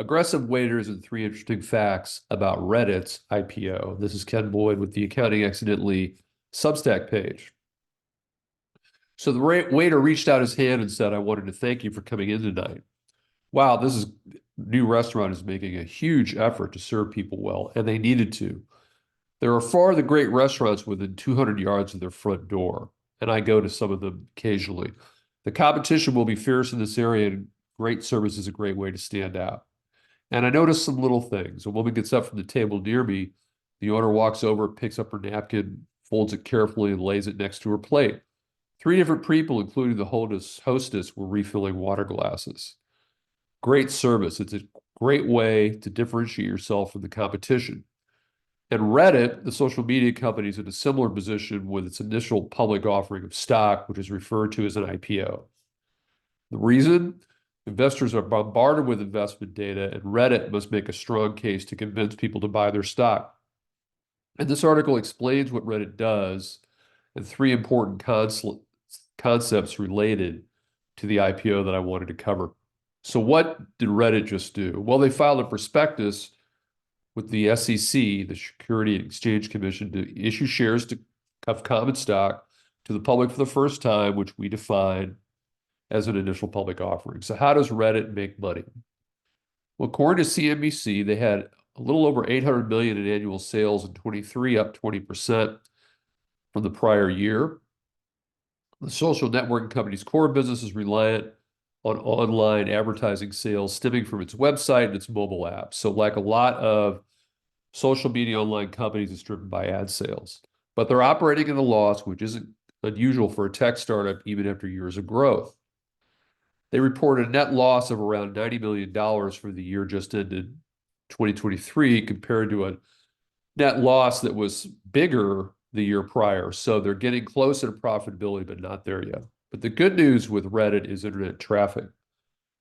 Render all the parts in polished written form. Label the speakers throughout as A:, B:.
A: Aggressive waiters and three interesting facts about Reddit's IPO. This is Ken Boyd with the Accounting Accidentally Substack page. So the waiter reached out his hand and said, I wanted to thank you for coming in tonight. Wow, this new restaurant is making a huge effort to serve people well, and they needed to. There are four of the great restaurants within 200 yards of their front door, and I go to some of them occasionally. The competition will be fierce in this area, and great service is a great way to stand out. And I noticed some little things. A woman gets up from the table near me. The owner walks over, picks up her napkin, folds it carefully, and lays it next to her plate. Three different people, including the hostess, were refilling water glasses. Great service. It's a great way to differentiate yourself from the competition. And Reddit, the social media company, is in a similar position with its initial public offering of stock, which is referred to as an IPO. The reason? Investors are bombarded with investment data, and Reddit must make a strong case to convince people to buy their stock. And this article explains what Reddit does and three important concepts related to the IPO that I wanted to cover. So what did Reddit just do? Well, they filed a prospectus with the SEC, the Security and Exchange Commission, to issue shares of common stock to the public for the first time, which we define as an initial public offering. So how does Reddit make money? Well, according to CNBC, they had a little over 800 million in annual sales in 23, up 20% from the prior year. The social networking company's core business is reliant on online advertising sales stemming from its website and its mobile app. So like a lot of social media online companies, it's driven by ad sales. But they're operating at a loss, which isn't unusual for a tech startup even after years of growth. They reported a net loss of around $90 million for the year just ended 2023 compared to a net loss that was bigger the year prior. So they're getting closer to profitability, but not there yet. But the good news with Reddit is internet traffic.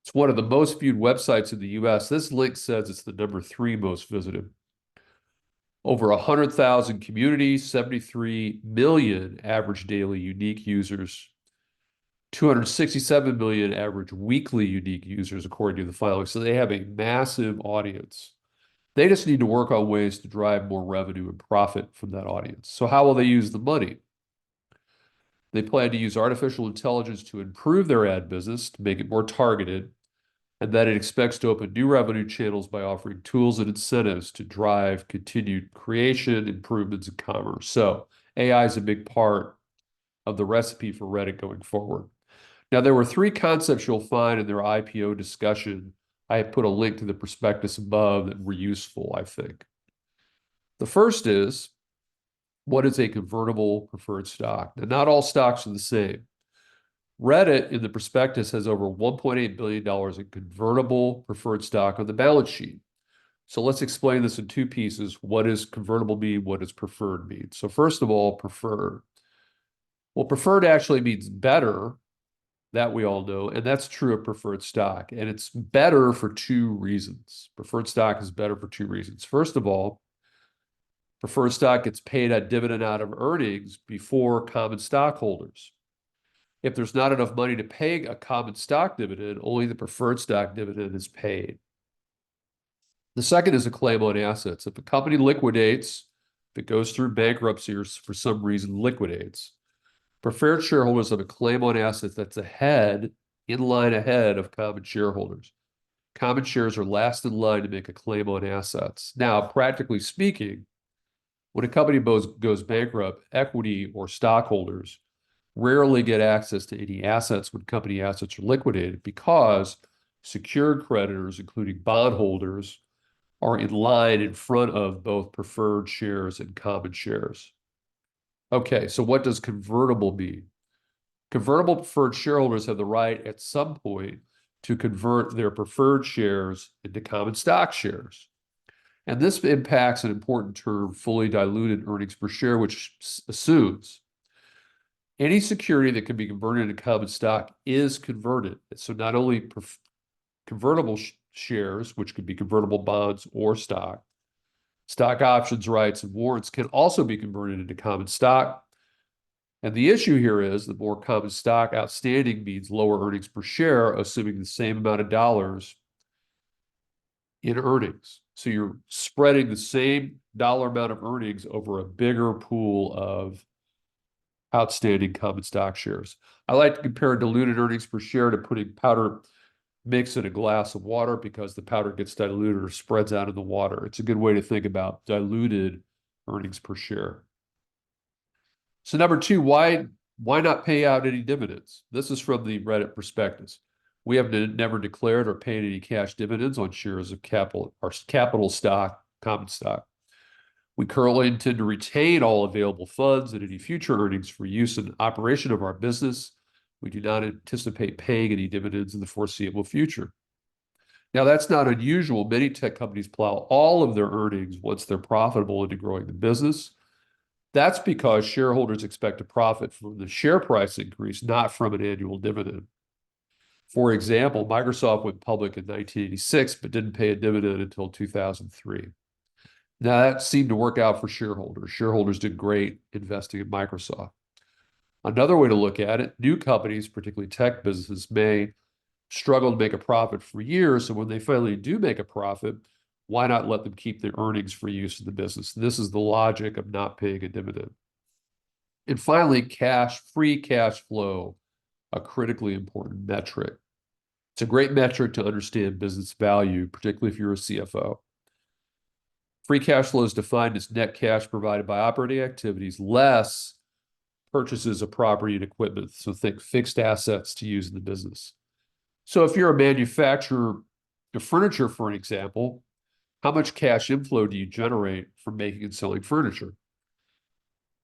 A: It's one of the most viewed websites in the US. This link says it's the number 3 most visited. Over 100,000 communities, 73 million average daily unique users, 267 million average weekly unique users, according to the filing. So they have a massive audience. They just need to work on ways to drive more revenue and profit from that audience. So how will they use the money? They plan to use artificial intelligence to improve their ad business, to make it more targeted, and that it expects to open new revenue channels by offering tools and incentives to drive continued creation, improvements in commerce. So AI is a big part of the recipe for Reddit going forward. Now, there were three concepts you'll find in their IPO discussion. I have put a link to the prospectus above that were useful, I think. The first is, what is a convertible preferred stock? Now, not all stocks are the same. Reddit in the prospectus has over $1.8 billion in convertible preferred stock on the balance sheet. So let's explain this in two pieces. What does convertible mean? What does preferred mean? So first of all, preferred. Well, preferred actually means better. That we all know, and that's true of preferred stock. And it's better for two reasons. Preferred stock is better for two reasons. First of all, preferred stock gets paid a dividend out of earnings before common stockholders. If there's not enough money to pay a common stock dividend, only the preferred stock dividend is paid. The second is a claim on assets. If a company liquidates, if it goes through bankruptcy or for some reason liquidates, preferred shareholders have a claim on assets that's in line ahead of common shareholders. Common shares are last in line to make a claim on assets. Now, practically speaking, when a company goes bankrupt, equity or stockholders rarely get access to any assets when company assets are liquidated because secured creditors, including bondholders, are in line in front of both preferred shares and common shares. Okay, so what does convertible mean? Convertible preferred shareholders have the right at some point to convert their preferred shares into common stock shares. And this impacts an important term, fully diluted earnings per share, which assumes any security that can be converted into common stock is converted. So not only convertible shares, which could be convertible bonds or stock options, rights, and warrants can also be converted into common stock. And the issue here is the more common stock outstanding means lower earnings per share, assuming the same amount of dollars in earnings. So you're spreading the same dollar amount of earnings over a bigger pool of outstanding common stock shares. I like to compare diluted earnings per share to putting powder mix in a glass of water because the powder gets diluted or spreads out in the water. It's a good way to think about diluted earnings per share. So number two, why not pay out any dividends? This is from the Reddit prospectus. We have never declared or paid any cash dividends on shares of capital or capital stock, common stock. We currently intend to retain all available funds and any future earnings for use in operation of our business. We do not anticipate paying any dividends in the foreseeable future. Now, that's not unusual. Many tech companies plow all of their earnings once they're profitable into growing the business. That's because shareholders expect a profit from the share price increase, not from an annual dividend. For example, Microsoft went public in 1986, but didn't pay a dividend until 2003. Now, that seemed to work out for shareholders. Shareholders did great investing in Microsoft. Another way to look at it, new companies, particularly tech businesses, may struggle to make a profit for years. So when they finally do make a profit, why not let them keep their earnings for use in the business? This is the logic of not paying a dividend. And finally, free cash flow, a critically important metric. It's a great metric to understand business value, particularly if you're a CFO. Free cash flow is defined as net cash provided by operating activities less purchases of property and equipment. So think fixed assets to use in the business. So if you're a manufacturer of furniture, for an example, how much cash inflow do you generate from making and selling furniture?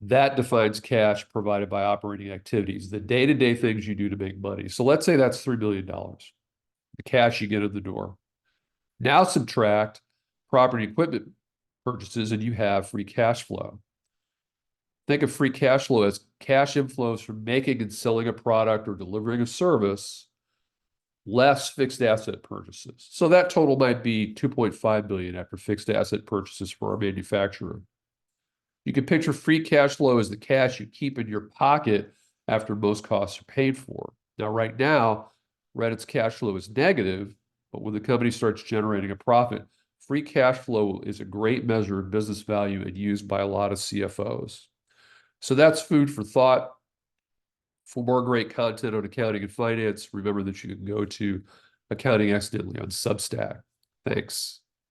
A: That defines cash provided by operating activities, the day-to-day things you do to make money. So let's say that's $3 million, the cash you get in the door. Now subtract property and equipment purchases and you have free cash flow. Think of free cash flow as cash inflows from making and selling a product or delivering a service, less fixed asset purchases. So that total might be $2.5 billion after fixed asset purchases for our manufacturer. You can picture free cash flow as the cash you keep in your pocket after most costs are paid for. Now, right now, Reddit's cash flow is negative, but when the company starts generating a profit, free cash flow is a great measure of business value and used by a lot of CFOs. So that's food for thought. For more great content on accounting and finance, remember that you can go to Accounting Accidentally on Substack. Thanks.